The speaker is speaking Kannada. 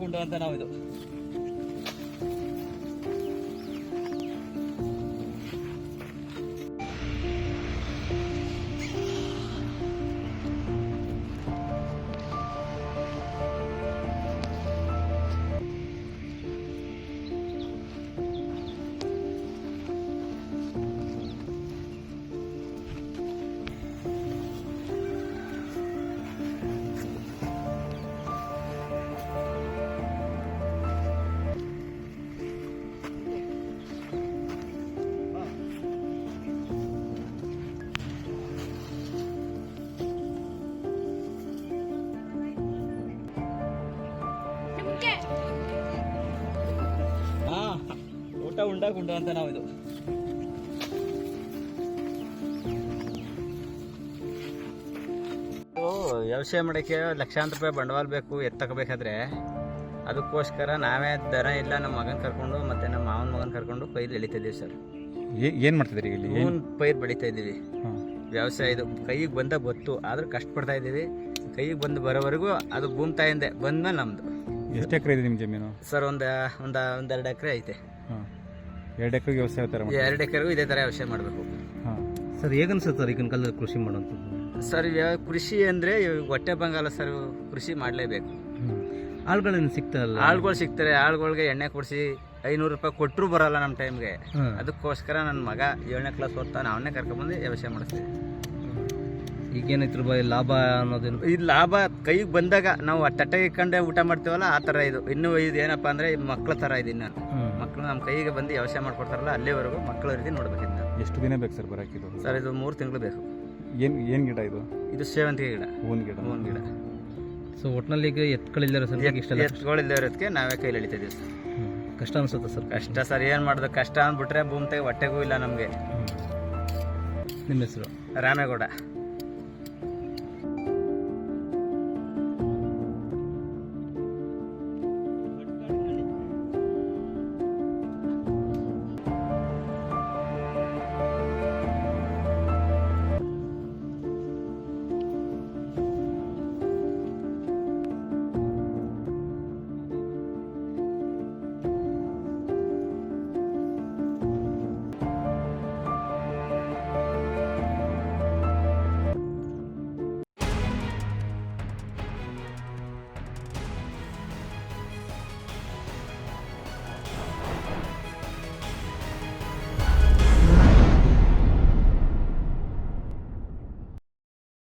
ಗುಂಡು ಅಂತ ನಾವು ಇದು ಊಟ ಉಂಡ ಗುಂಡು ಅಂತ ನಾವು ಇದು ವ್ಯವಸಾಯ ಮಾಡೋಕ್ಕೆ ಲಕ್ಷಾಂತರ ರೂಪಾಯಿ ಬಂಡವಾಳ ಬೇಕು ಎತ್ತಕಬೇಕಾದ್ರೆ ಅದಕ್ಕೋಸ್ಕರ ನಾವೇ ದನ ಇಲ್ಲ ನಮ್ಮ ಮಗನ ಕರ್ಕೊಂಡು ಮತ್ತು ನಮ್ಮ ಮಾವನ ಮಗನ ಕರ್ಕೊಂಡು ಪೈರು ಎಳಿತಾ ಇದ್ದೀವಿ ಸರ್. ಏನು ಮಾಡ್ತಿದ್ದೀರಿ ಇಲ್ಲಿ? ಪೈರು ಬೆಳೀತಾ ಇದ್ದೀವಿ. ವ್ಯವಸಾಯ ಇದು ಕೈಗೆ ಬಂದ ಗೊತ್ತು ಆದರೂ ಕಷ್ಟಪಡ್ತಾ ಇದ್ದೀವಿ. ಕೈಗೆ ಬಂದು ಬರೋವರೆಗೂ ಅದು ಭೂಮಿ ತಾಯಿಂದ ಬಂದ್ಮೇಲೆ ನಮ್ಮದು. ಎಷ್ಟು ಎಕರೆ ಇದೆ ನಿಮ್ಮ ಜಮೀನು ಸರ್? ಒಂದು 2 ಎಕರೆ ಐತೆ. 2 ಎಕರೆಗೆ ವ್ಯವಸಾಯ ಥರ 2 ಎಕರೆಗೂ ಇದೇ ಥರ ವ್ಯವಸಾಯ ಮಾಡಬೇಕು ಸರ್. ಹೇಗನ್ಸುತ್ತೆ ಸರ್ ಈಗಿನ ಕಾಲದಲ್ಲಿ ಕೃಷಿ ಮಾಡೋಂಥದ್ದು? ಸರ್ ಕೃಷಿ ಅಂದರೆ ಹೊಟ್ಟೆ ಬಂಗಾಲ ಸರ್. ಕೃಷಿ ಮಾಡಲೇಬೇಕು. ಆಳುಗಳೇನು ಸಿಗ್ತಾರಲ್ಲ? ಆಳುಗಳು ಸಿಗ್ತಾರೆ. ಆಳುಗಳಿಗೆ ಎಣ್ಣೆ ಕೊಡಿಸಿ 500 ರೂಪಾಯಿ ಕೊಟ್ಟರು ಬರೋಲ್ಲ ನಮ್ಮ ಟೈಮ್ಗೆ. ಅದಕ್ಕೋಸ್ಕರ ನನ್ನ ಮಗ 7ನೇ ಕ್ಲಾಸ್ ಓದ್ತಾನೆ, ಅವನ್ನೇ ಕರ್ಕೊಂಡ್ಬಂದು ವ್ಯವಸಾಯ ಮಾಡಿಸ್ತೀವಿ. ಈಗೇನೈತ್ರ ಬಾಯಿ ಲಾಭ ಅನ್ನೋದೇನು? ಈ ಲಾಭ ಕೈಗೆ ಬಂದಾಗ ನಾವು ತಟ್ಟೆಗೆ ಇಟ್ಕೊಂಡೆ ಊಟ ಮಾಡ್ತೀವಲ್ಲ ಆ ಥರ ಇದು. ಇನ್ನೂ ಇದು ಏನಪ್ಪ ಅಂದರೆ ಮಕ್ಳ ಥರ ಇದೆ. ಇನ್ನು ಮಕ್ಕಳು ನಮ್ಮ ಕೈಗೆ ಬಂದು ವ್ಯವಸಾಯ ಮಾಡ್ಕೊಡ್ತಾರಲ್ಲ ಅಲ್ಲಿವರೆಗೂ ಮಕ್ಕಳ ರೀತಿ ನೋಡ್ಬೇಕಿಂತ. ಎಷ್ಟು ದಿನ ಬೇಕು ಸರ್ ಬರೋಕ್ಕಿದು? ಸರ್ ಇದು 3 ತಿಂಗಳು ಬೇಕು. ಏನು ಗಿಡ ಇದು? ಇದು ಸೇವಂತಿಗೆ ಗಿಡ. ಹೂವಿನ ಗಿಡ. ಸೊ ಒಟ್ಟಿನಲ್ಲಿ ಈಗ ಎತ್ಗಳಿಲ್ಲರ ಸರ್? ಎತ್ತುಗಳಿಲ್ಲದಕ್ಕೆ ನಾವೇ ಕೈಲಿ ಎಳಿತಾ ಇದೀವಿ ಸರ್. ಕಷ್ಟ ಅನ್ಸುತ್ತೆ ಸರ್? ಕಷ್ಟ ಸರ್, ಏನು ಮಾಡೋದು? ಕಷ್ಟ ಅಂದ್ಬಿಟ್ರೆ ಭೂಮಿ ಹೊಟ್ಟೆಗೂ ಇಲ್ಲ ನಮಗೆ. ನಿಮ್ಮ ಹೆಸರು? ರಾಮೇಗೌಡ.